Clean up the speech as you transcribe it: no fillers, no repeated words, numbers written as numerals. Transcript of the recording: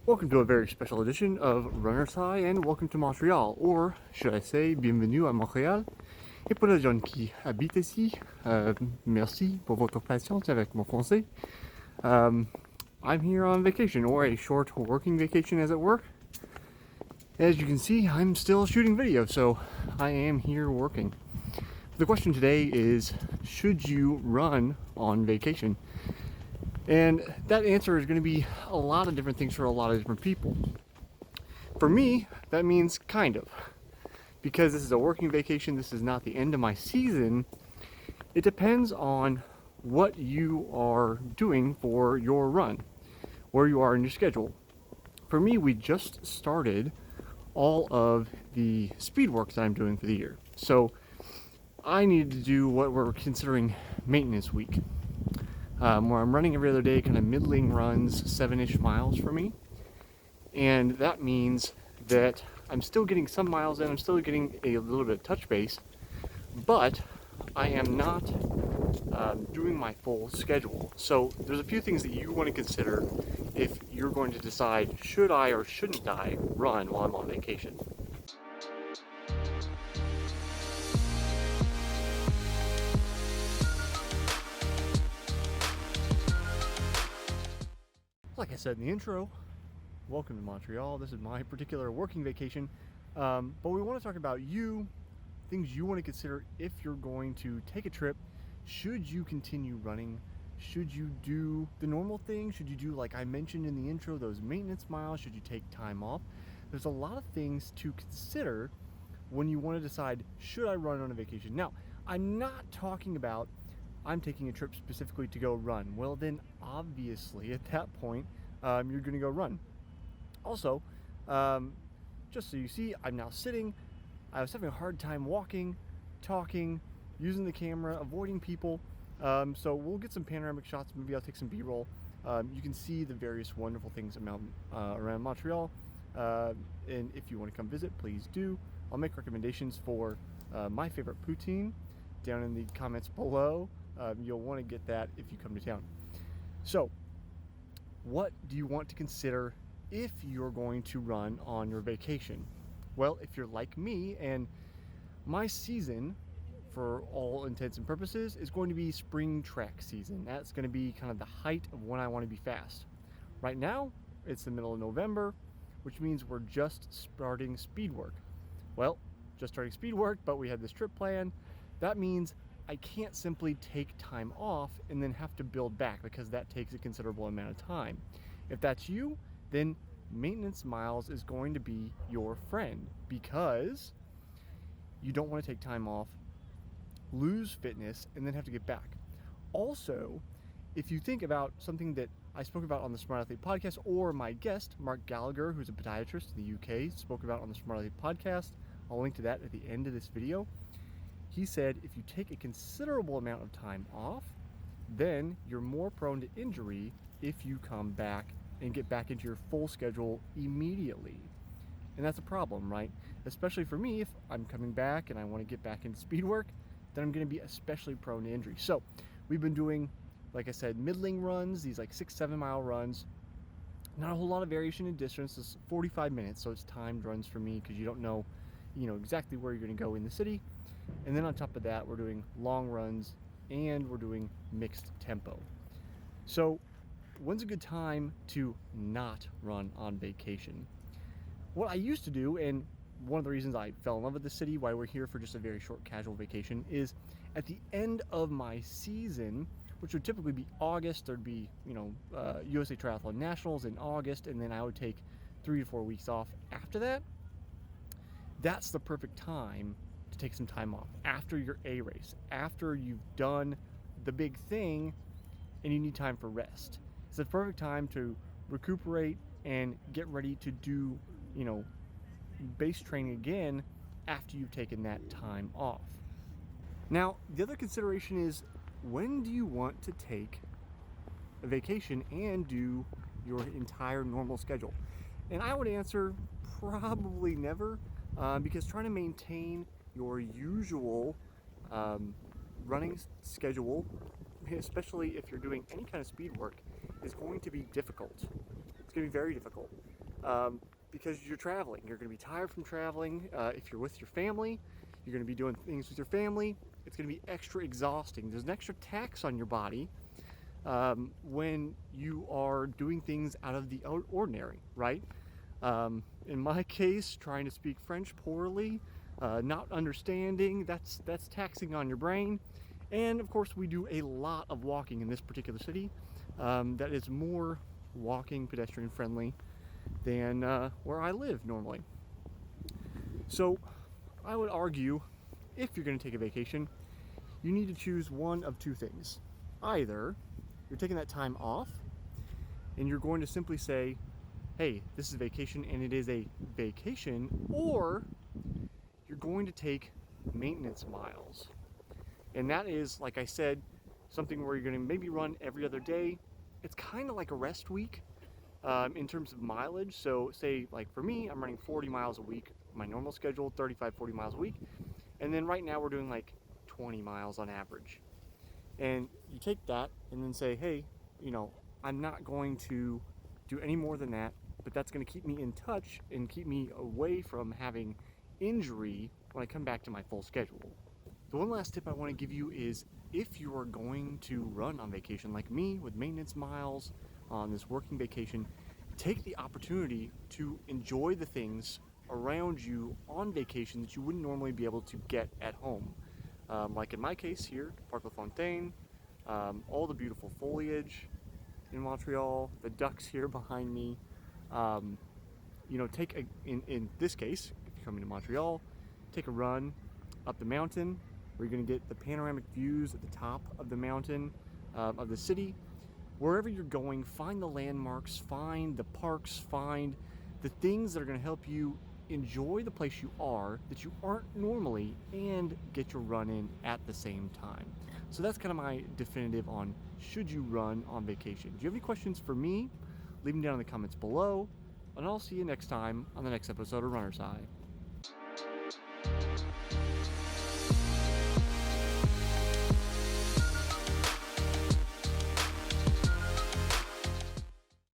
Welcome to a very special edition of Runner's High and welcome to Montreal, or should I say, bienvenue à Montréal. Et pour les gens qui habitent ici, merci pour votre patience avec mon français. I'm here on vacation, or a short working vacation as it were. As you can see, I'm still shooting video, so I am here working. The question today is, should you run on vacation? And that answer is going to be a lot of different things for a lot of different people. For me, that means kind of. Because this is a working vacation, this is not the end of my season, it depends on what you are doing for your run, where you are in your schedule. For me, we just started all of the speed work that I'm doing for the year. So I needed to do what we're considering maintenance week. Where I'm running every other day, kind of middling runs, 7-ish miles for me. And that means that I'm still getting some miles in, I'm still getting a little bit of touch base, but I am not doing my full schedule. So there's a few things that you want to consider if you're going to decide, should I or shouldn't I run while I'm on vacation. Like I said in the intro, welcome to Montreal. This is my particular working vacation, but we want to talk about things you want to consider if you're going to take a trip. Should you continue running? Should you do the normal thing? Should you do, like I mentioned in the intro, those maintenance miles? Should you take time off? There's a lot of things to consider when you want to decide, should I run on a vacation? Now, I'm not talking about I'm taking a trip specifically to go run. Well, then obviously at that point, you're going to go run. Also, just so you see, I'm now sitting. I was having a hard time walking, talking, using the camera, avoiding people. So we'll get some panoramic shots. Maybe I'll take some B-roll. You can see the various wonderful things around Montreal. And if you want to come visit, please do. I'll make recommendations for my favorite poutine down in the comments below. You'll want to get that if you come to town. So, what do you want to consider if you're going to run on your vacation? Well, if you're like me, and my season, for all intents and purposes, is going to be spring track season. That's going to be kind of the height of when I want to be fast. Right now, it's the middle of November, which means we're just starting speed work. Well, just starting speed work, but we had this trip planned. That means I can't simply take time off and then have to build back, because that takes a considerable amount of time. If that's you, then maintenance miles is going to be your friend, because you don't want to take time off, lose fitness, and then have to get back. Also, if you think about something that I spoke about on the Smart Athlete podcast, or my guest, Mark Gallagher, who's a podiatrist in the UK, spoke about on the Smart Athlete podcast, I'll link to that at the end of this video. He said if you take a considerable amount of time off, then you're more prone to injury if you come back and get back into your full schedule immediately. And that's a problem, right? Especially for me, if I'm coming back and I want to get back into speed work, then I'm going to be especially prone to injury. So we've been doing, like I said, middling runs, these like 6-7 mile runs. Not a whole lot of variation in distance. It's 45 minutes, so it's timed runs for me, because you don't know, exactly where you're going to go in the city. And then on top of that, we're doing long runs and we're doing mixed tempo. So when's a good time to not run on vacation? What I used to do, and one of the reasons I fell in love with the city, why we're here for just a very short casual vacation, is at the end of my season, which would typically be August, there'd be, USA Triathlon Nationals in August, and then I would take 3 to 4 weeks off after that. That's the perfect time to take some time off after your A race, after you've done the big thing and you need time for rest. It's the perfect time to recuperate and get ready to do, base training again after you've taken that time off. Now, the other consideration is, when do you want to take a vacation and do your entire normal schedule? And I would answer probably never, because trying to maintain your usual running schedule, especially if you're doing any kind of speed work, is going to be difficult. It's going to be very difficult. because you're traveling. You're going to be tired from traveling. If you're with your family, you're going to be doing things with your family. It's going to be extra exhausting. There's an extra tax on your body when you are doing things out of the ordinary, right? In my case, trying to speak French poorly, not understanding, that's taxing on your brain. And of course, we do a lot of walking in this particular city that is more walking pedestrian friendly than where I live normally. So I would argue, if you're going to take a vacation, you need to choose one of two things. Either you're taking that time off and you're going to simply say, hey, this is vacation and it is a vacation, or you're going to take maintenance miles. And that is, like I said, something where you're going to maybe run every other day. It's kind of like a rest week in terms of mileage. So say, like for me, I'm running 40 miles a week, my normal schedule, 35, 40 miles a week. And then right now we're doing like 20 miles on average. And you take that and then say, hey, you know, I'm not going to do any more than that, but that's going to keep me in touch and keep me away from having injury when I come back to my full schedule. The one last tip I want to give you is, if you are going to run on vacation like me with maintenance miles on this working vacation, take the opportunity to enjoy the things around you on vacation that you wouldn't normally be able to get at home. Like in my case here, Parc La Fontaine, all the beautiful foliage in Montreal, the ducks here behind me. You know, in this case, if you're coming to Montreal, take a run up the mountain where you're going to get the panoramic views at the top of the mountain of the city. Wherever you're going, find the landmarks, find the parks, find the things that are going to help you enjoy the place you are that you aren't normally, and get your run in at the same time. So that's kind of my definitive on should you run on vacation. Do you have any questions for me? Leave them down in the comments below, and I'll see you next time on the next episode of Runner's High.